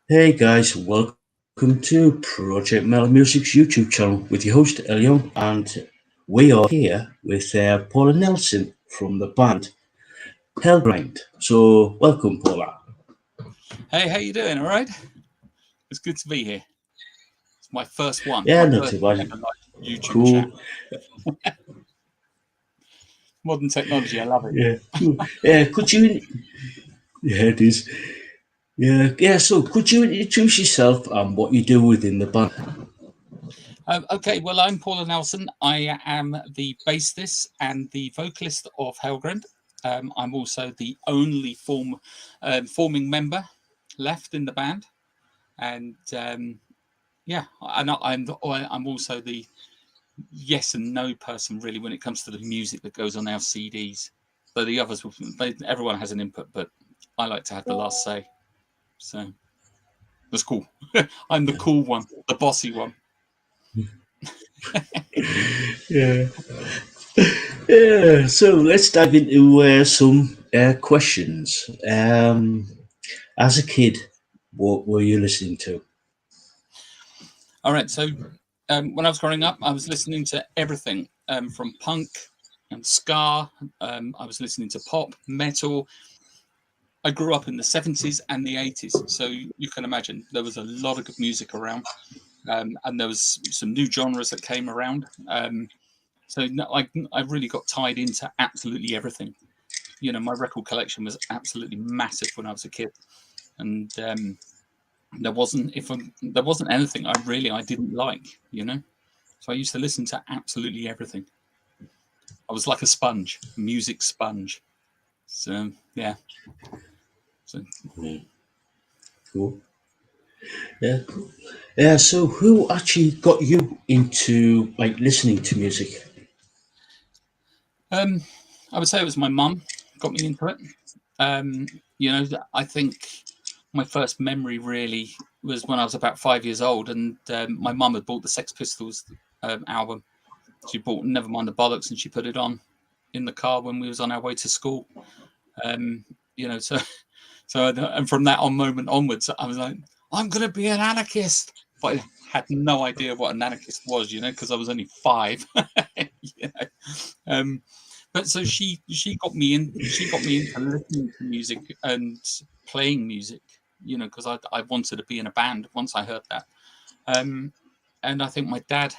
Hey guys, welcome to Project Metal Music's YouTube channel with your host Elion, and we are here with Paula Nelson from the band Helgrind. So, welcome, Paula. Hey, how you doing? All right? It's good to be here. It's my first one, Yeah, my not first too bad. ever live YouTube chat. Cool. Modern technology, I love it. Yeah, cool. Yeah, could you? Yeah, it is. Yeah. So, could you introduce yourself and what you do within the band? Okay, well, I'm Paula Nelson. I am the bassist and the vocalist of Helgrind. I'm also the only forming member left in the band, and yeah, I'm also the yes and no person really when it comes to the music that goes on our CDs. So the others, everyone has an input, but I like to have the last say. So that's cool. I'm the cool one, the bossy one. Yeah. Yeah. So let's dive into some questions. As a kid, what were you listening to? All right. So when I was growing up, I was listening to everything from punk and ska. I was listening to pop, metal. I grew up in the 70s and the 80s. So you can imagine there was a lot of good music around. And there was some new genres that came around. So I really got tied into absolutely everything. You know, my record collection was absolutely massive when I was a kid, and there wasn't anything I didn't like. You know, so I used to listen to absolutely everything. I was like a sponge, a music sponge. So yeah, so Mm, cool. Yeah. Yeah. So who actually got you into like listening to music? um, I would say it was my mum got me into it. You know, I think my first memory really was when I was about 5 years old, and my mum had bought the Sex Pistols album. She bought Nevermind the Bollocks, and she put it on in the car when we was on our way to school. Um, you know, and from that on moment onwards, I was like, I'm going to be an anarchist, but I had no idea what an anarchist was, you know, because I was only five. you know? um, but so she got me into listening to music and playing music, you know, because I wanted to be in a band once I heard that. Um, and I think my dad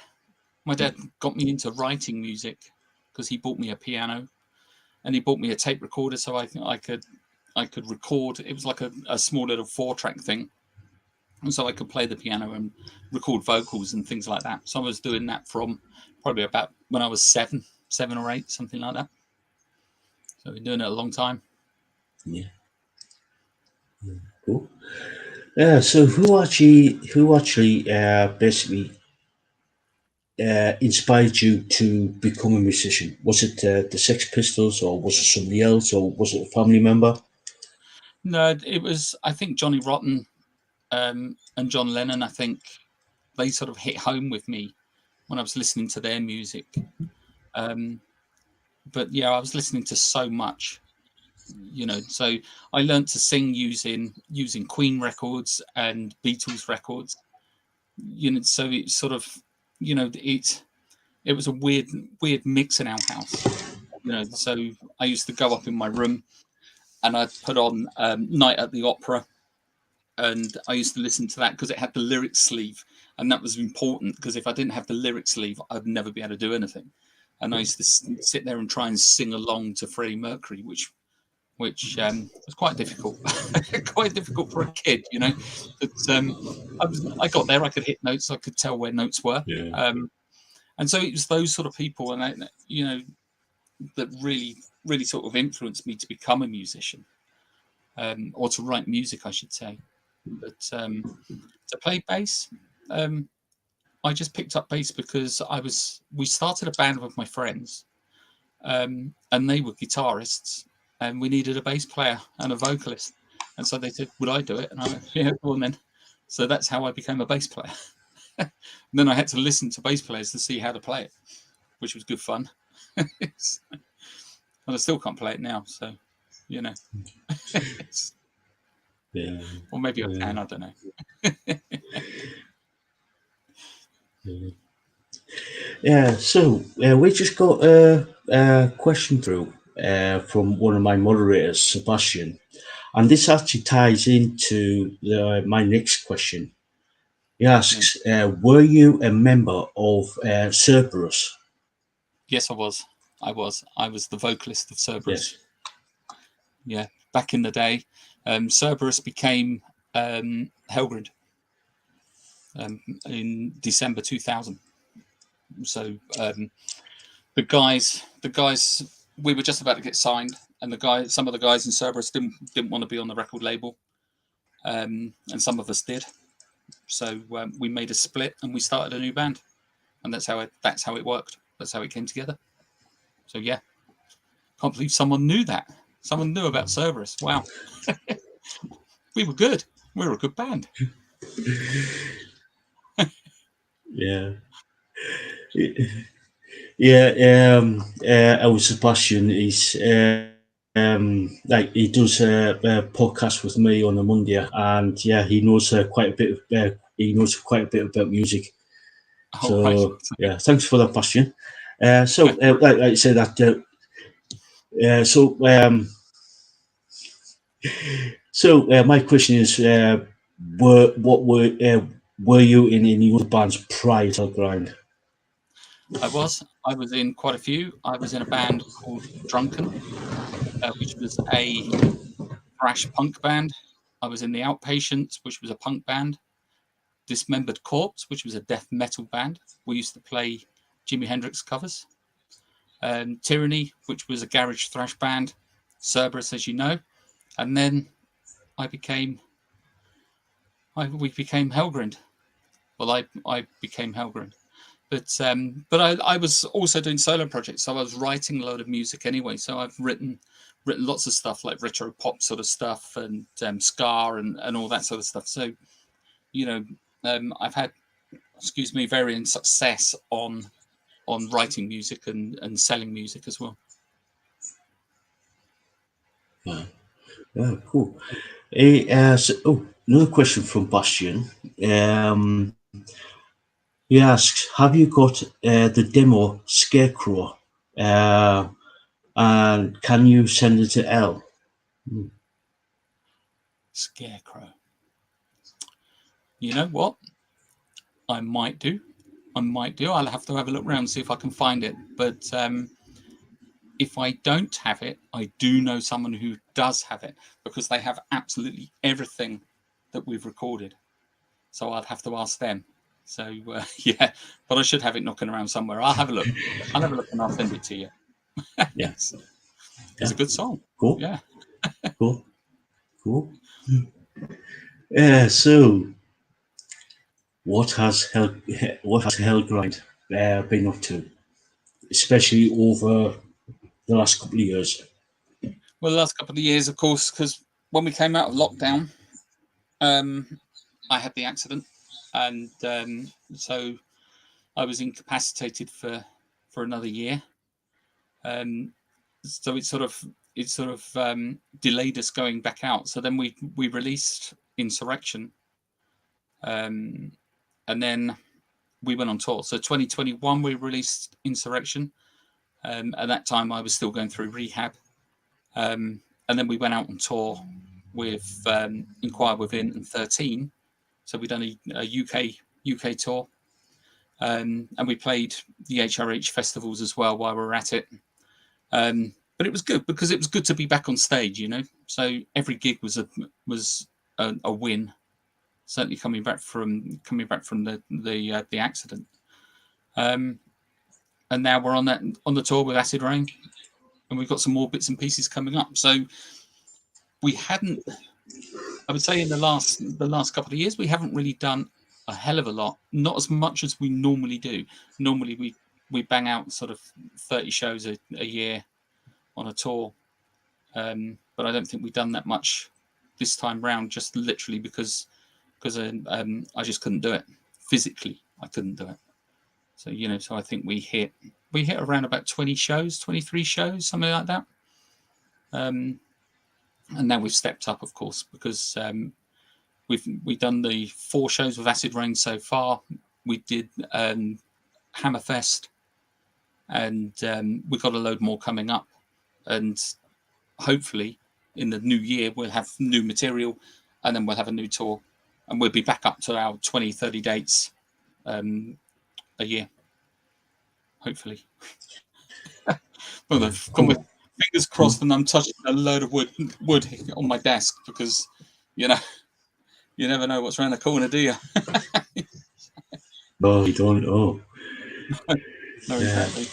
got me into writing music because he bought me a piano and he bought me a tape recorder so I could record. It was like a small little 4-track thing, and so I could play the piano and record vocals and things like that. So I was doing that from probably about when I was 7 or 8, something like that. So I've been doing it a long time. Yeah. Cool. Yeah. So who actually basically inspired you to become a musician? Was it the Sex Pistols, or was it somebody else, or was it a family member? No, it was I think Johnny Rotten and John Lennon. I think they sort of hit home with me when I was listening to their music. Um, but yeah, I was listening to so much, you know. So I learned to sing using Queen records and Beatles records. You know, so it's sort of, you know, it was a weird mix in our house. You know, so I used to go up in my room and I'd put on Night at the Opera, and I used to listen to that because it had the lyric sleeve, and that was important because if I didn't have the lyric sleeve, I'd never be able to do anything. And I used to sit there and try and sing along to Freddie Mercury, which was quite difficult, quite difficult for a kid, you know. But I got there. I could hit notes. I could tell where notes were, Yeah. and so it was those sort of people, and you know, that really sort of influenced me to become a musician, or to write music, I should say. But to play bass, um, I just picked up bass because we started a band with my friends, and they were guitarists, and we needed a bass player and a vocalist, and so they said, "Would I do it?" And I went, "Yeah, go on then." So that's how I became a bass player. And then I had to listen to bass players to see how to play it, which was good fun. And I still can't play it now, so you know. Yeah. Or maybe I Yeah. can, I don't know. Yeah. So we just got a question through from one of my moderators, Sebastian, and this actually ties into my next question. He Yeah. asks, "Were you a member of Cerberus?" Yes, I was. I was the vocalist of Yes. Cerberus. Yeah, back in the day, Cerberus became Helgrind in December 2000. So the guys, we were just about to get signed, and some of the guys in Cerberus didn't want to be on the record label, and some of us did. So we made a split, and we started a new band, and that's how it worked. That's how it came together. So yeah, can't believe someone knew that. Someone knew about Cerberus. Wow, we were good. We were a good band. Yeah. Yeah. Our Sebastian, like he does a podcast with me on a Monday, and yeah, he knows quite a bit. He knows quite a bit about music. All right. So yeah, thanks for that, Bastian. Like I said, that. So my question is, were you in any other bands prior to Grind? I was in quite a few. I was in a band called Drunken, which was a thrash punk band. I was in the Outpatients, which was a punk band. Dismembered Corpse, which was a death metal band. We used to play Jimi Hendrix covers. Tyranny, which was a garage thrash band. Cerberus, as you know. And then we became Helgrind. Well, I became Helgrind. But I was also doing solo projects, so I was writing a load of music anyway. So I've written lots of stuff like retro pop sort of stuff and ska and all that sort of stuff. So you know, I've had varying success on writing music and selling music as well. Yeah, yeah, cool. Another question from Bastian. Um, he asks, "Have you got the demo Scarecrow? Uh, and can you send it to L?" Scarecrow. You know what? I might do. I might do. I'll have to have a look around and see if I can find it. But if I don't have it, I do know someone who does have it because they have absolutely everything that we've recorded. So I'll have to ask them. So yeah, but I should have it knocking around somewhere. I'll have a look. I'll have a look and I'll send it to you. Yeah, It's yeah, a good song. cool, Yeah. cool, cool. Yeah. So, what has Hellgrind been up to, especially over the last couple of years? Well, the last couple of years, of course, because when we came out of lockdown, I had the accident, and so I was incapacitated for another year. So it sort of delayed us going back out. So then we released Insurrection, and then we went on tour. So 2021 we released Insurrection. At that time I was still going through rehab, and then we went out on tour with Inquire Within and 13. So we'd done a UK tour, and we played the HRH festivals as well while we were at it. But it was good because it was good to be back on stage, you know. So every gig was a win. Certainly coming back from the accident, and now we're on the tour with Acid Rain, and we've got some more bits and pieces coming up. So we hadn't, I would say, in the last couple of years, we haven't really done a hell of a lot. Not as much as we normally do. Normally we bang out sort of 30 shows a year on a tour. But I don't think we've done that much this time round, just literally because I just couldn't do it physically. I couldn't do it. So so I think we hit around about 20 shows, 23 shows, something like that, and now we've stepped up, of course, because we've done the 4 shows with Acid Rain so far. We did Hammerfest, and we've got a load more coming up, and hopefully in the new year we'll have new material, and then we'll have a new tour, and we'll be back up to our 20-30 dates a year, hopefully. Well, I've come with fingers crossed, and I'm touching a load of wood on my desk, because you never know what's around the corner, do you? No, you don't. Oh, No, exactly.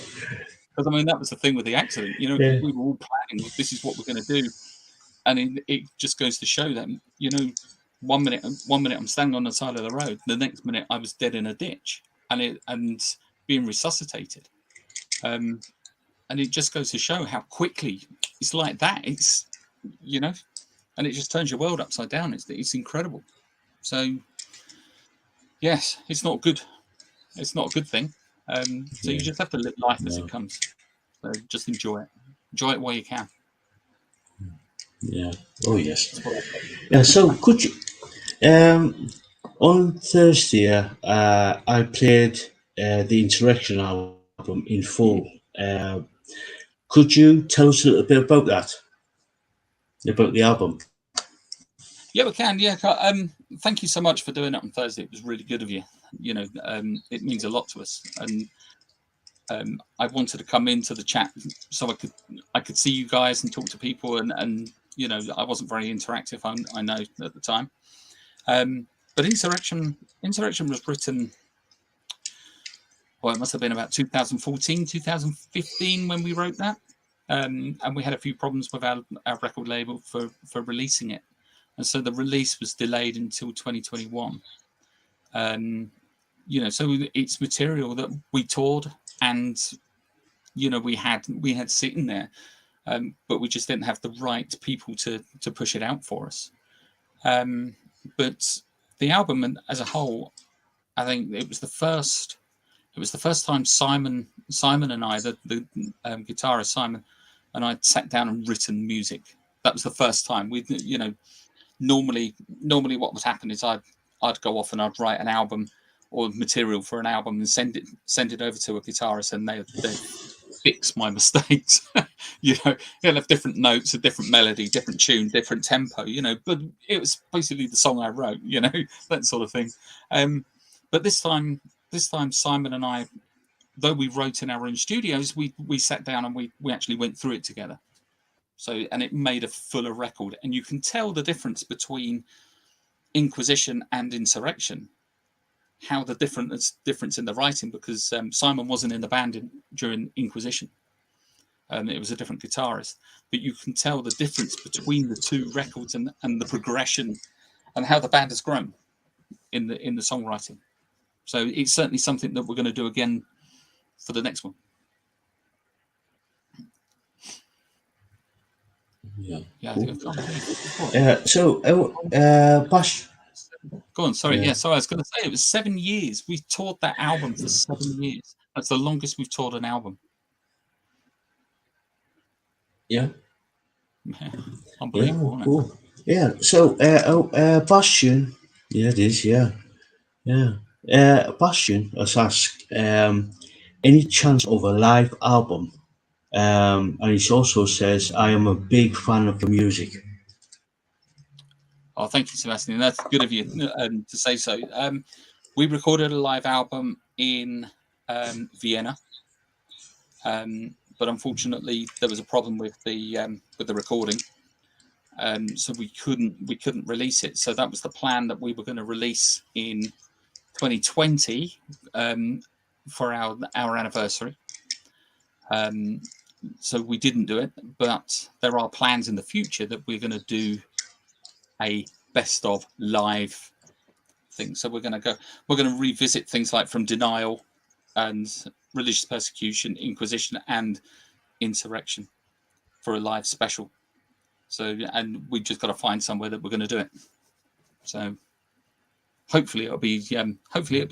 Because I mean, that was the thing with the accident. We were all planning, this is what we're going to do, and it just goes to show that 1 minute I'm standing on the side of the road, the next minute I was dead in a ditch, and being resuscitated. And it just goes to show how quickly it's like that. It's and it just turns your world upside down. It's incredible. So yes, it's not good. It's not a good thing. So you just have to live life as it comes. So just enjoy it. Enjoy it while you can. Yeah. Oh yes. Yeah. So could you? On Thursday, I played the Insurrection album in full. Could you tell us a little bit about that? About the album? Yeah, we can. Yeah. Thank you so much for doing it on Thursday. It was really good of you. It means a lot to us. And I wanted to come into the chat so I could see you guys and talk to people. And I wasn't very interactive, I know, at the time. But Insurrection was written, well, it must have been about 2014, 2015 when we wrote that. And we had a few problems with our record label for releasing it. And so the release was delayed until 2021. So it's material that we toured, and we had sitting there, but we just didn't have the right people to push it out for us. But the album as a whole, I think it was the first time Simon and I, the guitarist Simon and I, sat down and written music. That was the first time. We normally what would happen is I'd go off and I'd write an album or material for an album and send it over to a guitarist, and they'd fix my mistakes. You'll have different notes, a different melody, different tune, different tempo, but it was basically the song I wrote, that sort of thing. But this time Simon and I, though we wrote in our own studios, we sat down and we actually went through it together. And it made a fuller record, and you can tell the difference between Inquisition and Insurrection, how the difference in the writing, because Simon wasn't in the band during Inquisition. It was a different guitarist, but you can tell the difference between the two records and the progression and how the band has grown in the songwriting. So it's certainly something that we're going to do again for the next one. Yeah. Yeah. Cool. Bash. Go on. Sorry. Yeah. So I was going to say it was 7 years. We toured that album for 7 years. That's the longest we've toured an album. Yeah. Unbelievable. Yeah. Cool. Yeah. So Bastion. Yeah, it is. Yeah. Yeah. Bastion has asked any chance of a live album. And he also says, I am a big fan of the music. Oh, thank you, Sebastian. That's good of you to say so. We recorded a live album in Vienna, but unfortunately there was a problem with the recording, so we couldn't release it. So that was the plan, that we were going to release in 2020 for our anniversary. So we didn't do it, but there are plans in the future that we're going to do a best of live thing. So we're going to revisit things like From Denial and Religious Persecution, Inquisition, and Insurrection for a live special. So, and we've just got to find somewhere that we're going to do it. So hopefully it'll be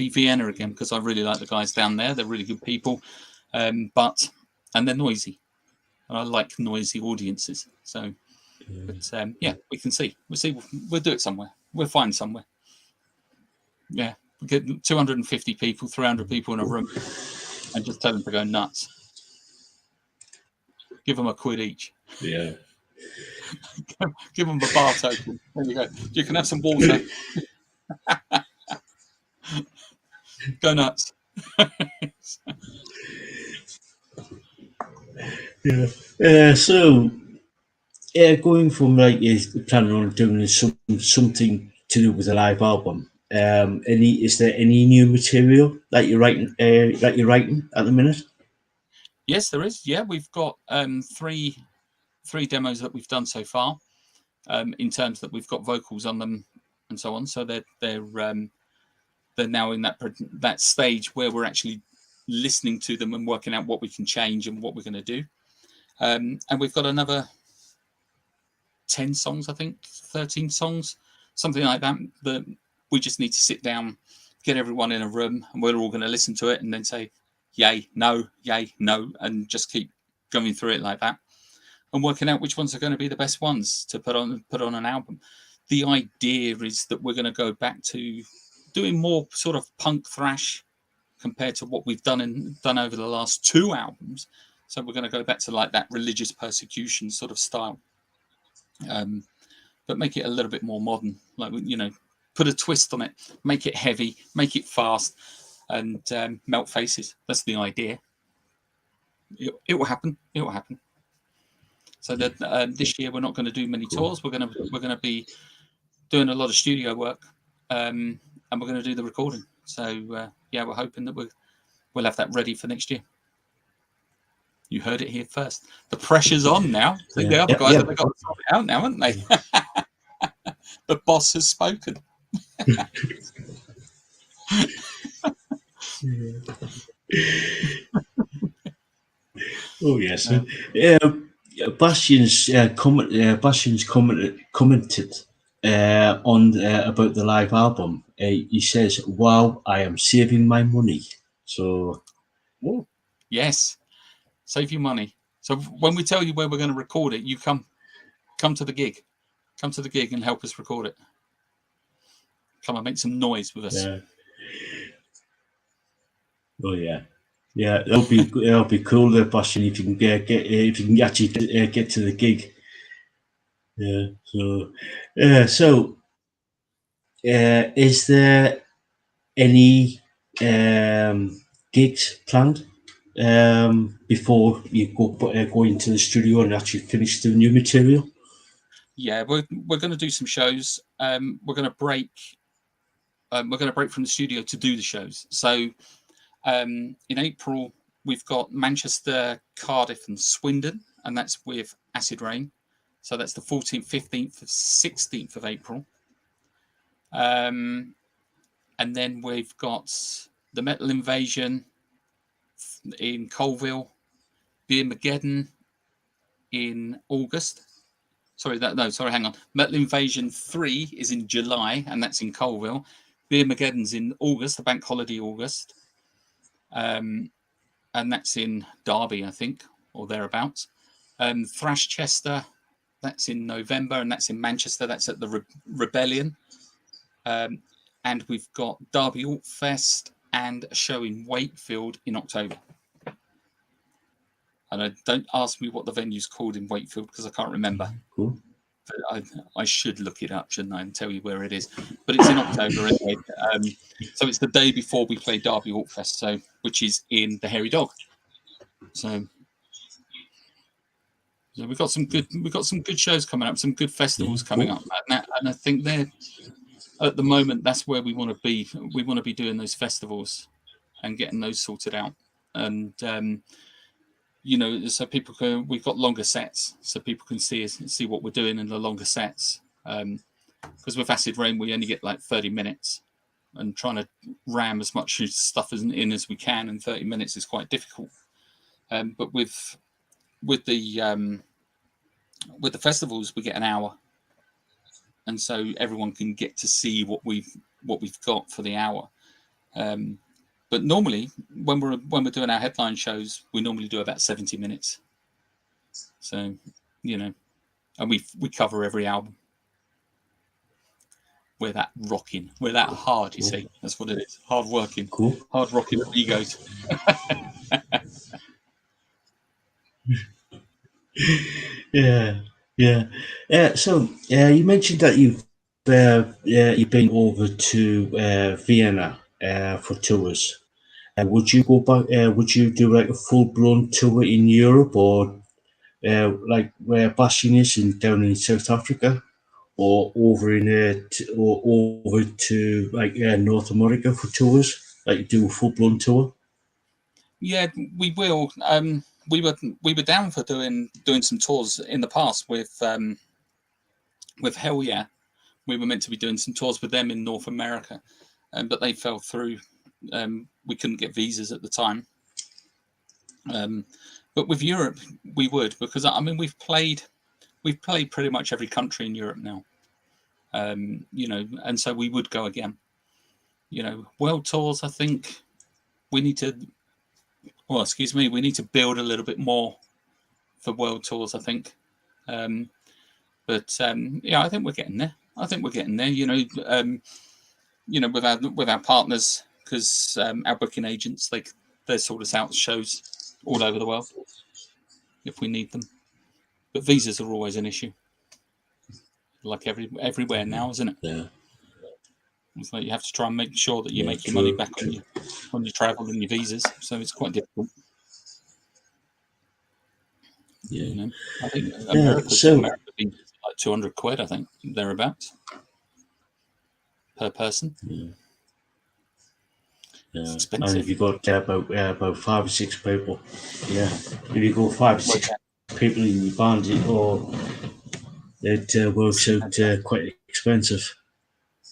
Vienna again, because I really like the guys down there. They're really good people, and they're noisy, and I like noisy audiences. So But yeah, we can see. We'll do it somewhere. We'll find somewhere. Yeah, we get 250 people, 300 people in a room, and just tell them to go nuts. Give them £1 each. Yeah. Give them a bar token. There you go. You can have some water. Go nuts. Yeah. So, going from like is planning on doing something to do with a live album. Is there any new material that you're writing? That you're writing at the minute? Yes, there is. Yeah, we've got three demos that we've done so far. In terms that we've got vocals on them and so on. So they're now in that stage where we're actually listening to them and working out what we can change and what we're going to do. And we've got another 10 songs, I think, 13 songs, something like that, that we just need to sit down, get everyone in a room, and we're all going to listen to it and then say, yay, no, and just keep going through it like that and working out which ones are going to be the best ones to put on an album. The idea is that we're going to go back to doing more sort of punk thrash compared to what we've done over the last 2 albums. So we're going to go back to like that religious persecution sort of style, but make it a little bit more modern. Like, you know, put a twist on it, make it heavy, make it fast, and melt faces. That's the idea. It will happen. It will happen. So that this year we're not going to do many tours. We're going to be doing a lot of studio work, and we're going to do the recording. So yeah, we're hoping that we'll have that ready for next year. You heard it here first. The pressure's on now. See, the other guys have got to sort it out now, haven't they? The boss has spoken. Oh yes. Bastian's commented on about the live album. He says, "Wow, I am saving my money." So, yes, save your money. So when we tell you where we're going to record it, you come to the gig. Come to the gig and help us record it. Come and make some noise with us. Yeah. Oh yeah. Yeah, it'll be cool there, Bastian, if you can if you can actually get to the gig. Yeah. So, is there any gigs planned before you go into the studio and actually finish the new material? Yeah, we're going to do some shows. We're going to break. We're going to break from the studio to do the shows. So in April we've got Manchester, Cardiff, and Swindon, and that's with Acid Rain. So that's the 14th, 15th, 16th of April. And then we've got the Metal Invasion in Colville, Beer Mageddon in August. Hang on. Metal Invasion 3 is in July, and that's in Colville. Beer Mageddon's in August, the bank holiday August. And that's in Derby, I think, or thereabouts. Thrash Chester, that's in November, and that's in Manchester. That's at the Rebellion. And we've got Derby Alt Fest and a show in Wakefield in October. And don't ask me what the venue's called in Wakefield because I can't remember. Cool. But I should look it up, shouldn't I, and tell you where it is. But it's in October anyway. So it's the day before we play Derby Alt Fest, which is in the Hairy Dog. So we've got some good shows coming up, some good festivals coming up, and I think they're at the moment that's where we want to be. We want to be doing those festivals and getting those sorted out, and so we've got longer sets, so people can see what we're doing in the longer sets. Because with Acid Rain, we only get like 30 minutes, and trying to ram as much stuff in as we can in 30 minutes is quite difficult. But with the festivals, we get an hour, and so everyone can get to see what we've got for the hour. But normally, when we're doing our headline shows, we normally do about 70 minutes. So, and we cover every album. We're that rocking. We're that hard. You see, that's what it is. Hard working. Cool. Hard rocking egos. Yeah, yeah. So you mentioned that you've been over to Vienna for tours. Would you go back? Would you do like a full blown tour in Europe, or like where Bastian is down in South Africa, or or over to like North America for tours? Like do a full blown tour? Yeah, we will. We were down for doing some tours in the past with Hell Yeah. We were meant to be doing some tours with them in North America, but they fell through. We couldn't get visas at the time. But with Europe, we would, because I mean we've played pretty much every country in Europe now. And so we would go again. World tours. I think we need to. Well, excuse me. We need to build a little bit more for world tours. I think. But yeah, I think we're getting there. I think we're getting there. With our partners, because our booking agents, they sort us out shows all over the world if we need them. But visas are always an issue, like everywhere now, isn't it? Yeah. It's like you have to try and make sure that you make your true, money back true. on your travel and your visas. So it's quite difficult. Yeah. I think So America visas are like £200, I think, thereabouts per person. yeah. It's And expensive. if you got about 5 or 6 people, yeah. If you go 5 or 6 people in your band, it works out quite expensive.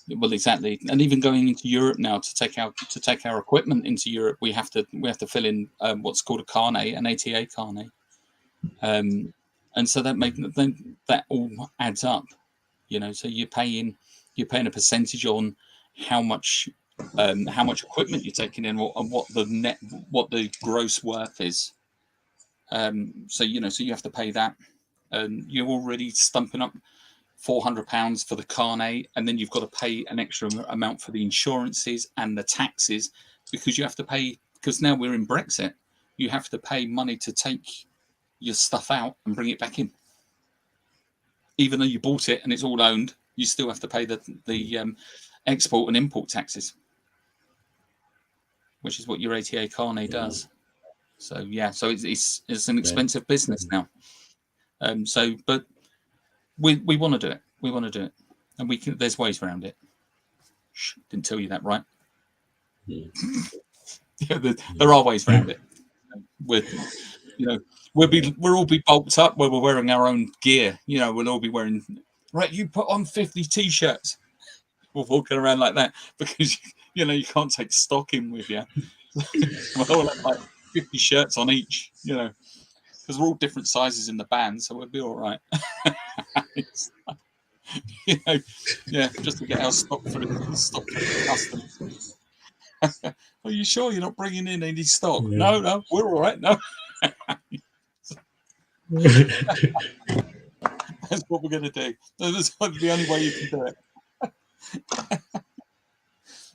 Well, exactly, and even going into Europe now to take our equipment into Europe, we have to fill in what's called a carnet, an ATA carnet, and so that all adds up, So you're paying a percentage on how much equipment you're taking in, and what the gross worth is. So you have to pay that, and you're already stumping up £400 for the carnet, and then you've got to pay an extra amount for the insurances and the taxes, because you have to pay, because now we're in Brexit, you have to pay money to take your stuff out and bring it back in. Even though you bought it and it's all owned, you still have to pay the export and import taxes, which is what your ATA carnet does. So yeah, so it's an expensive business now. But we want to do it. We want to do it, and we can. There's ways around it. Shh, didn't tell you that, right? Yeah. There are ways around it. We'll all be bulked up where we're wearing our own gear. We'll all be wearing. Right, you put on 50 t-shirts. We're walking around like that because you can't take stock in with you. We'll all have like 50 shirts on each. Because we're all different sizes in the band, so we'll be all right. Just to get our stock through customs. Are you sure you're not bringing in any stock? Yeah. No, we're all right. No, that's what we're going to do. That's the only way you can do it.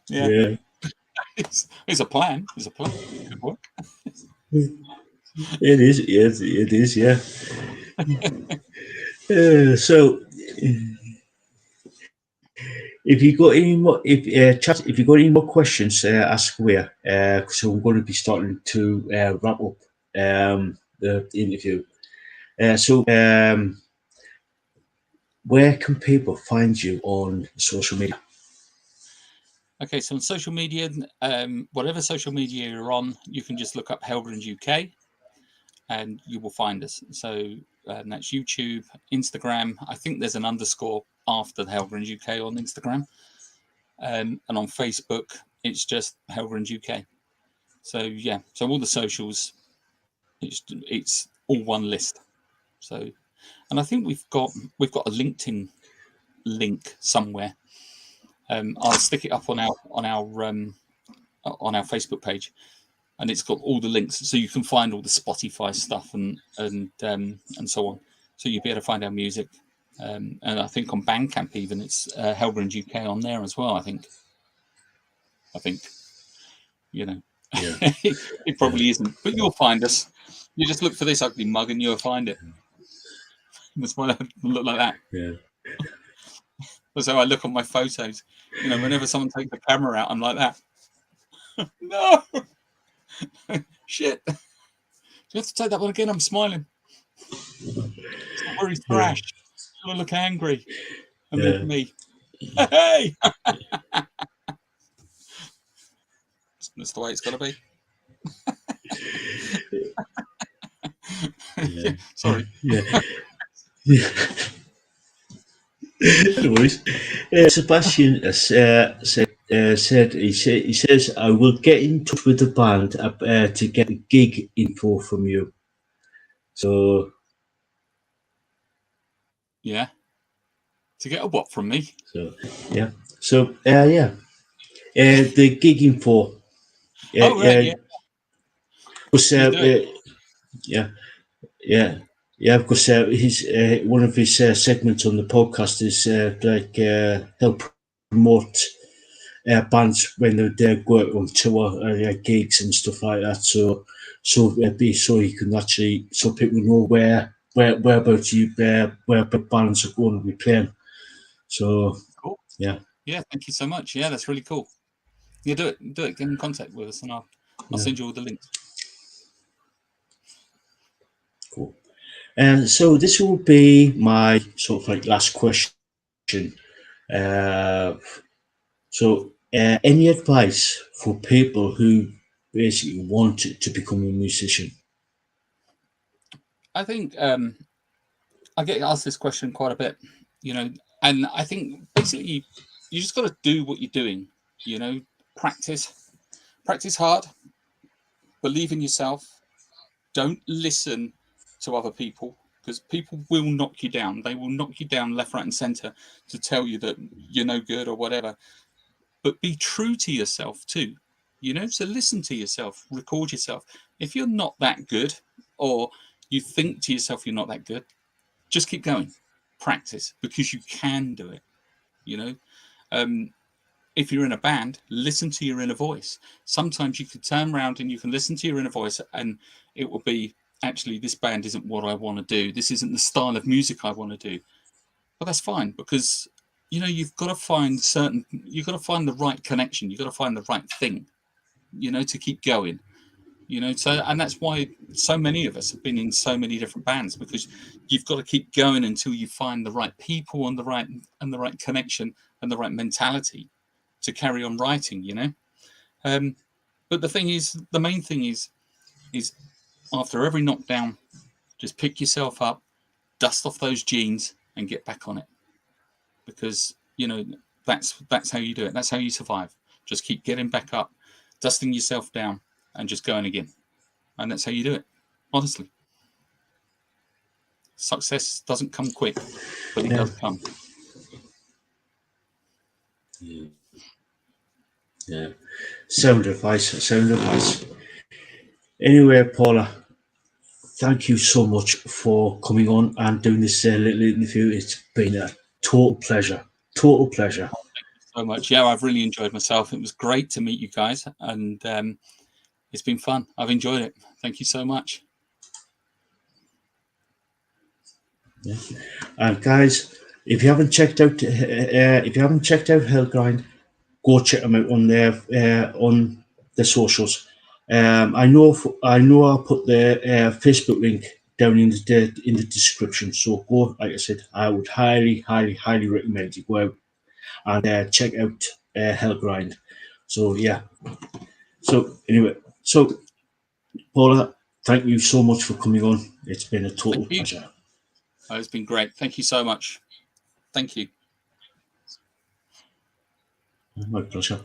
Yeah. It's a plan. It's a plan. It could work. It is. Yes, it is. Yeah. So, if you got any more, if you got any more questions, ask away. So we're going to be starting to wrap up the interview. Where can people find you on social media? Okay, so on social media, whatever social media you're on, you can just look up Helgrind UK, and you will find us. So that's YouTube, Instagram. I think there's an underscore after the Helgrind UK on Instagram, and on Facebook, it's just Helgrind UK. So yeah, so all the socials, it's all one list. So, and I think we've got a LinkedIn link somewhere. I'll stick it up on our Facebook page, and it's got all the links, so you can find all the Spotify stuff and so on. So you'll be able to find our music. And I think on Bandcamp even it's Helgrind UK on there as well. I think, you know, Yeah. it probably isn't, but you'll find us. You just look for this ugly mug and you'll find it. That's why I look like that. Yeah. That's how I look on my photos. You know, whenever someone takes the camera out, I'm like that. No, shit. Do you have to take that one again? I'm smiling. It's not very thrash. I look angry. And then me. Hey! That's the way it's got to be. Yeah. Sorry. Yeah. No worries. Sebastian said he says I will get in touch with the band to get gig info from you. So yeah, to get a what from me? So yeah. So the gig info. Oh right, yeah. Was, Yeah. yeah, because his one of his segments on the podcast is help promote bands when they go out on tour, gigs and stuff like that. So he can actually so people know whereabouts where bands are going to be playing. So cool. Yeah. Thank you so much. Yeah, that's really cool. Yeah, do it. Get in contact with us, and I'll send you all the links. Cool. And so this will be my sort of like last question. Any advice for people who basically want to become a musician? I think I get asked this question quite a bit, you know, and I think basically you just got to do what you're doing, you know, practice hard, believe in yourself, don't listen to other people because people will knock you down. They will knock you down left, right, and center to tell you that you're no good or whatever. But be true to yourself too, you know. So listen to yourself, record yourself. If you're not that good, or you think to yourself you're not that good, just keep going, practice because you can do it. You know, if you're in a band, listen to your inner voice. Sometimes you could turn around and you can listen to your inner voice, and it will be actually this band isn't what I want to do. This isn't the style of music I want to do. But that's fine because you know you've got to find the right connection. You've got to find the right thing, you know, to keep going. You know, so and that's why so many of us have been in so many different bands because you've got to keep going until you find the right people and the right connection and the right mentality to carry on writing. You know, but the main thing is after every knockdown, just pick yourself up, dust off those jeans, and get back on it. Because you know that's how you do it. That's how you survive. Just keep getting back up, dusting yourself down, and just going again. And that's how you do it. Honestly, success doesn't come quick, but it does come. Yeah. Sound advice. Anyway, Paula, thank you so much for coming on and doing this little interview. It's been a total pleasure. Thank you so much. Yeah, I've really enjoyed myself. It was great to meet you guys, and it's been fun. I've enjoyed it. Thank you so much. Yeah. And guys, if you haven't checked out Helgrind, go check them out on the socials. I know I'll put the Facebook link down in the description. So go, like I said, I would highly recommend you go out and check out Helgrind. So yeah. So anyway, so Paula, thank you so much for coming on. It's been a total pleasure. Oh, it's been great. Thank you so much. Thank you. My pleasure.